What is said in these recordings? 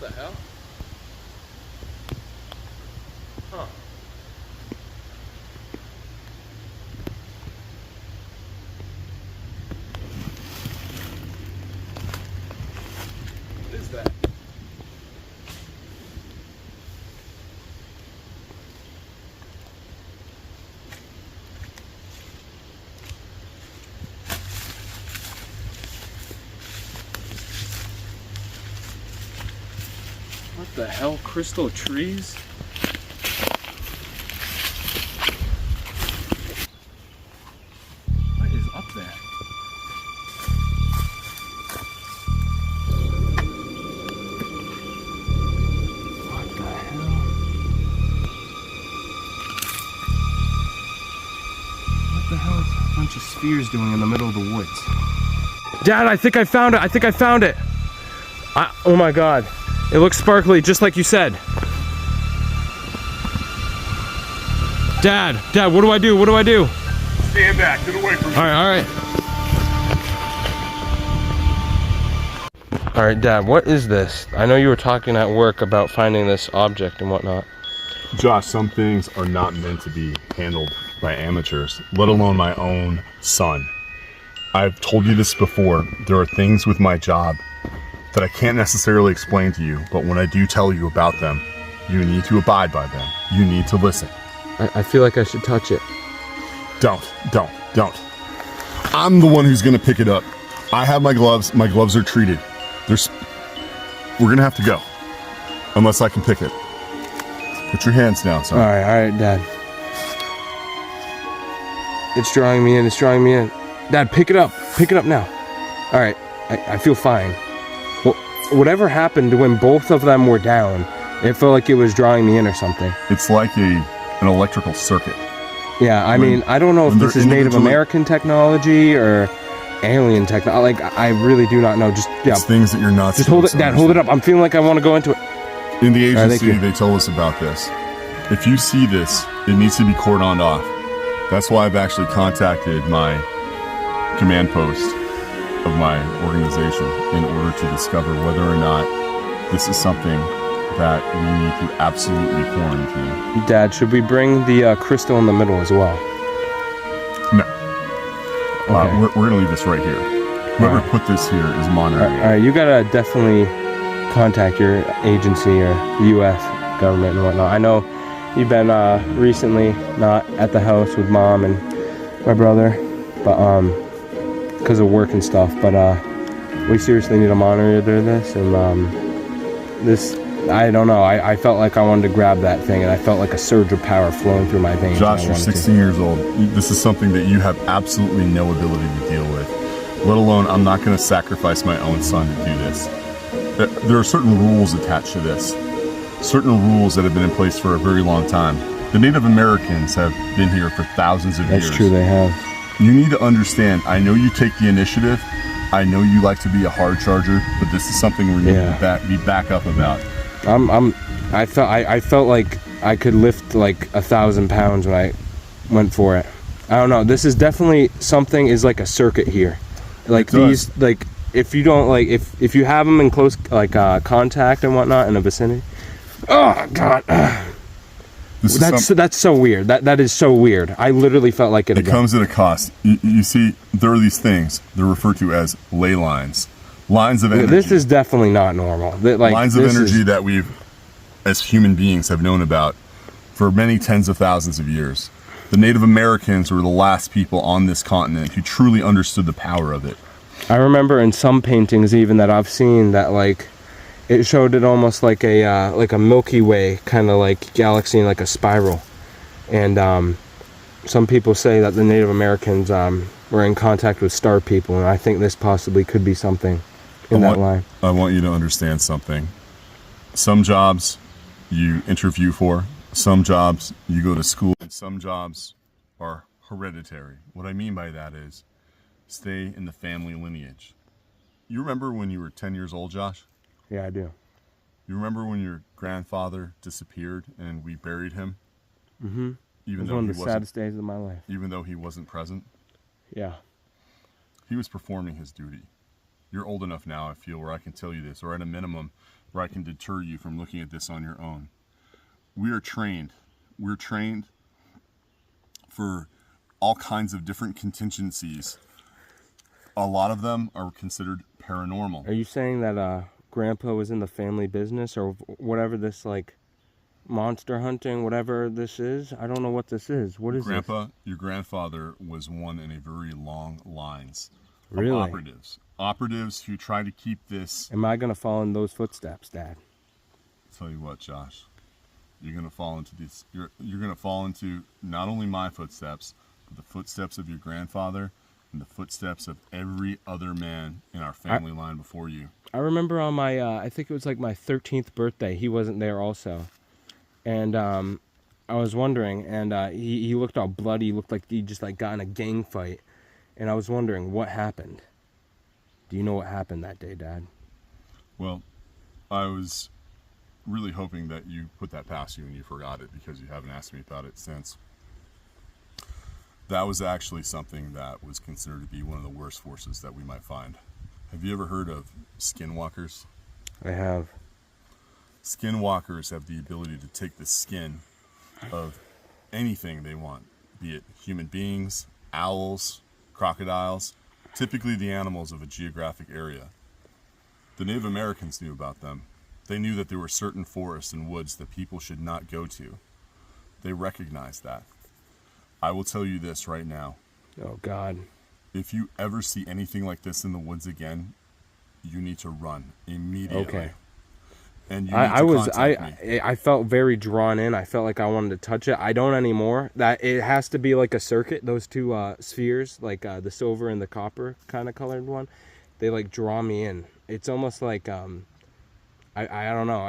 the hell? Huh. What is that? What the hell? Crystal trees? What is up there? What the hell? What the hell is a bunch of spheres doing in the middle of the woods? Dad, I think I found it. I think I found it. Oh my God. It looks sparkly, just like you said. Dad, what do I do? What do I do? Stand back, get away from me. All right. All right, Dad, what is this? I know you were talking at work about finding this object and whatnot. Josh, some things are not meant to be handled by amateurs, let alone my own son. I've told you this before. There are things with my job that I can't necessarily explain to you, but when I do tell you about them, you need to abide by them. You need to listen. I feel like I should touch it. Don't. I'm the one who's gonna pick it up. I have my gloves are treated. We're gonna have to go, unless I can pick it. Put your hands down, son. All right, Dad. It's drawing me in, Dad, pick it up now. All right, I feel fine. Whatever happened when both of them were down, it felt like it was drawing me in or something. It's like an electrical circuit. Yeah, I mean, I don't know if this is Native American technology or alien technology. Like, I really do not know. It's things that you're not. Just hold it, Dad. Hold it up. I'm feeling like I want to go into it. In the agency, they told us about this. If you see this, it needs to be cordoned off. That's why I've actually contacted my command post of my organization in order to discover whether or not this is something that we need to absolutely quarantine. Dad, should we bring the crystal in the middle as well? No. Okay. We're going to leave this right here. Whoever put this here is monitoring. All right, you gotta definitely contact your agency or U.S. government and whatnot. I know you've been recently not at the house with Mom and my brother, but because of work and stuff, but we seriously need to monitor this, and this, I don't know, I felt like I wanted to grab that thing, and I felt like a surge of power flowing through my veins. Josh, you're 16 years old. This is something that you have absolutely no ability to deal with, let alone I'm not going to sacrifice my own son to do this. There are certain rules attached to this, certain rules that have been in place for a very long time. The Native Americans have been here for thousands of years. That's true, they have. You need to understand, I know you take the initiative, I know you like to be a hard charger, but this is something we need to be back up about. I felt like I could lift like 1,000 pounds when I went for it. I don't know, this is definitely something, is like a circuit here. Like these, like, if you don't, like, if you have them in close, like, contact and whatnot in a vicinity. Oh, God. That's so weird. That is so weird. I literally felt like it comes at a cost. You see, there are these things. They're referred to as ley lines. Lines of energy. This is definitely not normal. Lines of energy that we've, as human beings, have known about for many tens of thousands of years. The Native Americans were the last people on this continent who truly understood the power of it. I remember in some paintings even that I've seen that, like, it showed it almost like a Milky Way kind of like galaxy in like a spiral, and some people say that the Native Americans were in contact with star people, and I think this possibly could be something in that line. I want you to understand something. Some jobs you interview for, some jobs you go to school, and some jobs are hereditary. What I mean by that is stay in the family lineage. You remember when you were 10 years old, Josh? Yeah, I do. You remember when your grandfather disappeared and we buried him? Mm-hmm. It was one of the saddest days of my life. Even though he wasn't present? Yeah. He was performing his duty. You're old enough now, I feel, where I can tell you this, or at a minimum, where I can deter you from looking at this on your own. We are trained. We're trained for all kinds of different contingencies. A lot of them are considered paranormal. Are you saying that Grandpa was in the family business, or whatever this, like, monster hunting, whatever this is? I don't know what this is. What is Grandpa, your grandfather was one in a very long lines of Really? operatives. Operatives who try to keep this. Am I gonna fall in those footsteps, Dad? I'll tell you what, Josh. You're gonna fall into these. You're gonna fall into not only my footsteps, but the footsteps of your grandfather and the footsteps of every other man in our family line before you. I remember on my, I think it was like my 13th birthday, he wasn't there also. And I was wondering, and he looked all bloody, he looked like he just like got in a gang fight. And I was wondering what happened. Do you know what happened that day, Dad? Well, I was really hoping that you put that past you and you forgot it, because you haven't asked me about it since. That was actually something that was considered to be one of the worst forces that we might find. Have you ever heard of skinwalkers? I have. Skinwalkers have the ability to take the skin of anything they want, be it human beings, owls, crocodiles, typically the animals of a geographic area. The Native Americans knew about them. They knew that there were certain forests and woods that people should not go to. They recognized that. I will tell you this right now. Oh, God. If you ever see anything like this in the woods again, you need to run immediately. Okay. And you need to contact me. I felt very drawn in. I felt like I wanted to touch it. I don't anymore. That it has to be like a circuit. Those two spheres, like the silver and the copper kind of colored one, they like draw me in. It's almost like I don't know.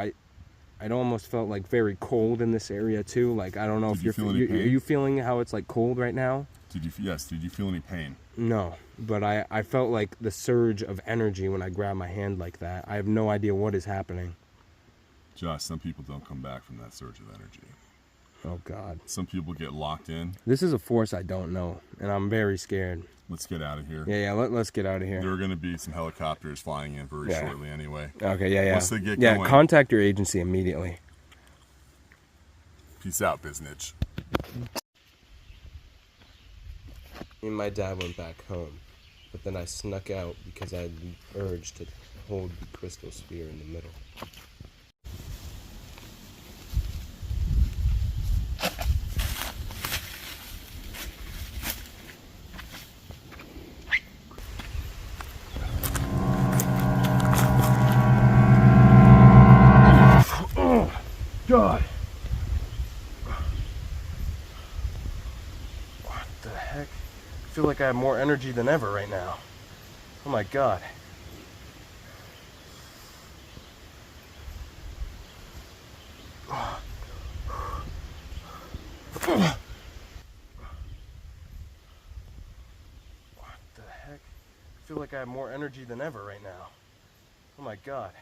I almost felt like very cold in this area too. Like I don't know if feel any pain? Are you feeling how it's like cold right now? Did you feel any pain? No, but I felt like the surge of energy when I grabbed my hand like that. I have no idea what is happening. Josh, some people don't come back from that surge of energy. Oh, God. Some people get locked in. This is a force I don't know, and I'm very scared. Let's get out of here. Yeah, let's get out of here. There are going to be some helicopters flying in very shortly anyway. Okay, yeah. Once they get going, contact your agency immediately. Peace out, Biznitch. Me and my dad went back home, but then I snuck out because I had the urge to hold the crystal sphere in the middle. God. What the heck? I feel like I have more energy than ever right now. Oh my God. What the heck? I feel like I have more energy than ever right now. Oh my God.